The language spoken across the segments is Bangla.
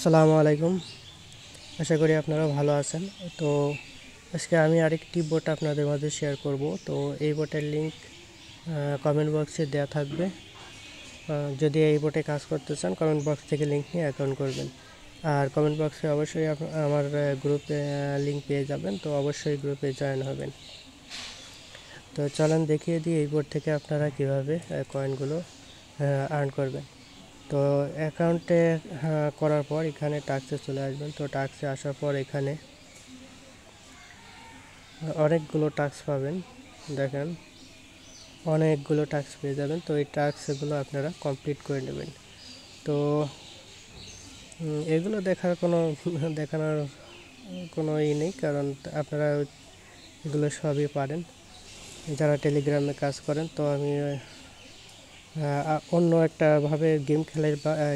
আসসালামু আলাইকুম। আশা করি আপনারা ভালো আছেন। তো আজকে আমি আরেকটি বোট আপনাদের মাঝে শেয়ার করব। তো এই বোটের লিংক কমেন্ট বক্সে দেওয়া থাকবে। যদি এই বোটে কাজ করতে চান কমেন্ট বক্স থেকে লিংক নিয়ে অ্যাকাউন্ট করবেন। আর কমেন্ট বক্সে অবশ্যই আমার গ্রুপে লিংক পেয়ে যাবেন, তো অবশ্যই গ্রুপে জয়েন হবেন। তো চলেন দেখিয়ে দিই এই বোট থেকে আপনারা কীভাবে কয়েনগুলো আর্ন করবেন। তো অ্যাকাউন্টে করার পর এখানে টাস্কে চলে আসবেন। তো টাস্কে আসার পর এখানে অনেকগুলো টাস্ক পাবেন, দেখেন অনেকগুলো টাস্ক পেয়ে যাবেন। তো এই টাস্কগুলো আপনারা কমপ্লিট করে নেবেন। তো এগুলো দেখানোর কোনো নেই, কারণ আপনারা এগুলো সবই পারেন যারা টেলিগ্রামে কাজ করেন। তো আমি অন্য একটা ভাবে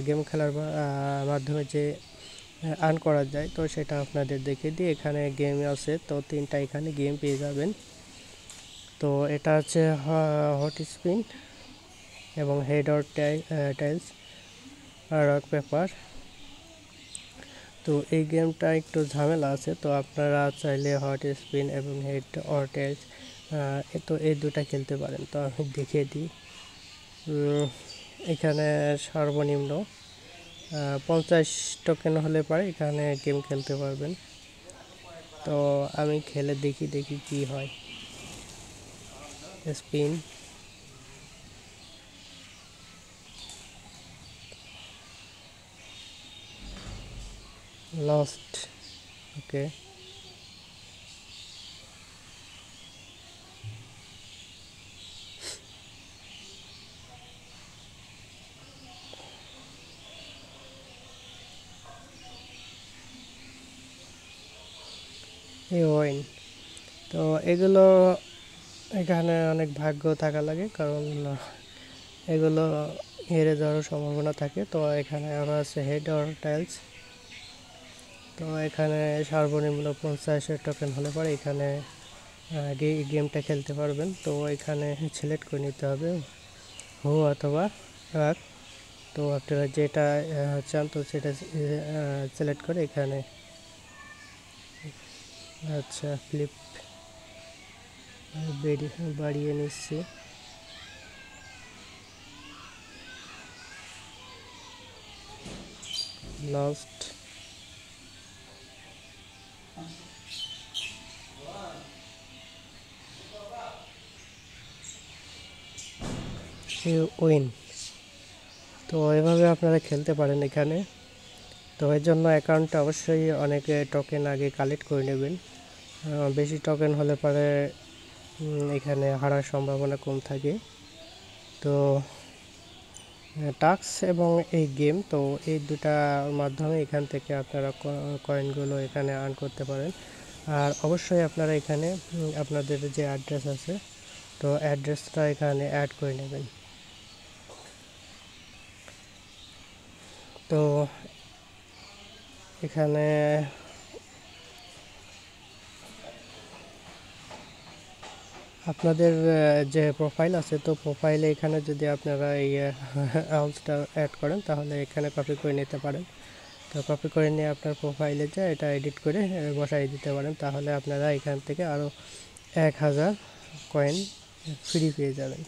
গেম খেলার মাধ্যমে যে আর্ন করা যায়, তো সেটা আপনাদের দেখিয়ে দিই। এখানে গেম আছে, তো 3টা এখানে গেম পেয়ে যাবেন। তো এটা হচ্ছে হট স্পিন এবং হেড অর টাইলস আর রক পেপার। তো এই গেমটা একটু ঝামেলা আছে, তো আপনারা চাইলে হট স্পিন এবং হেড অর টাইলস তো এই দুটা খেলতে পারেন। তো আমি দেখিয়ে দিই। এখানে সর্বনিম্ন 50 টোকেন হলে পারে এখানে গেম খেলতে পারবেন। তো আমি খেলে দেখি কি হয়। স্পিন, লস্ট, ওকে। ওয়াইন। তো এগুলো এখানে অনেক ভাগ্য থাকা লাগে, কারণ এগুলো হেরে যাওয়ার সম্ভাবনা থাকে। তো এখানে আরও আছে হেড অর টাইলস। তো এখানে সর্বনিম্ন 50 টোকেন হলে পরে এখানে গেমটা খেলতে পারবেন। তো এখানে সিলেক্ট করে নিতে হবে হু অথবা রাক। তো আপনারা যেটা চান তো সেটা সিলেক্ট করে এখানে আচ্ছা ফ্লিপ বাড়িয়ে নিচ্ছি। Lost, win. তো এভাবে আপনারা খেলতে পারেন এখানে। তো এর জন্য অ্যাকাউন্টটা অবশ্যই অনেকে টোকেন আগে কালেক্ট করে নেবেন। বেশি টোকেন হলে পরে এখানে হারার সম্ভাবনা কম থাকে। তো টাস্ক এবং এই গেম, তো এই দুটার মাধ্যমে এখান থেকে আপনারা কয়েনগুলো এখানে আর্ন করতে পারেন। আর অবশ্যই আপনারা এখানে আপনাদের যে অ্যাড্রেস আছে, তো অ্যাড্রেসটা এখানে অ্যাড করে নেবেন। তো এখানে আপনাদের যে প্রোফাইল আছে, তো প্রোফাইলে এখানে যদি আপনারা এই অ্যালসটা অ্যাড করেন তাহলে এখানে কপি করে নিতে পারেন। তো কপি করে নিয়ে আপনার প্রোফাইলে যে এটা এডিট করে বসাই দিতে পারেন, তাহলে আপনারা এখান থেকে আরও 1000 কয়েন ফ্রি পেয়ে যাবেন।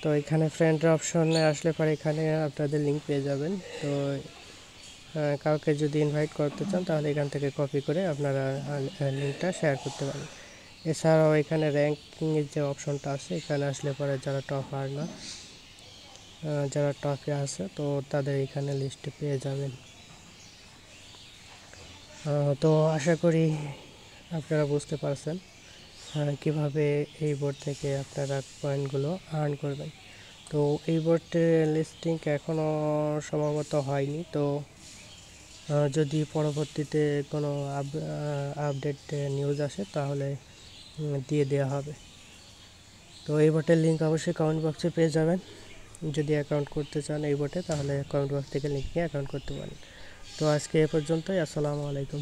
তো এখানে ফ্রেন্ডের অপশনে আসলে পরে এখানে আপনাদের লিঙ্ক পেয়ে যাবেন। তো কাউকে যদি ইনভাইট করতে চান তাহলে এখান থেকে কপি করে আপনারা লিঙ্কটা শেয়ার করতে পারেন। এছাড়াও এখানে র্যাঙ্কিংয়ের যে অপশনটা আছে, এখানে আসলে পরে যারা টপ আর্নার, যারা টপে আছে, তো তাদের এখানে লিস্টে পেয়ে যাবেন। তো আশা করি আপনারা বুঝতে পারছেন কিভাবে এই বোর্ড থেকে আপনারা কয়েনগুলো আর্ন করবেন। তো এই বোর্ডের লিস্টিং এখনও সম্ভবত হয়নি। তো যদি পরবর্তীতে কোনো আপডেট নিউজ আসে তাহলে দিয়ে দেওয়া হবে। তো এই বোটের লিঙ্ক অবশ্যই কমেন্ট বক্সে পেয়ে যাবেন। যদি অ্যাকাউন্ট করতে চান এই বোটে, তাহলে কমেন্ট বক্স থেকে লিঙ্ক নিয়ে অ্যাকাউন্ট করতে পারেন। তো আজকে এ পর্যন্তই। আসসালামু আলাইকুম।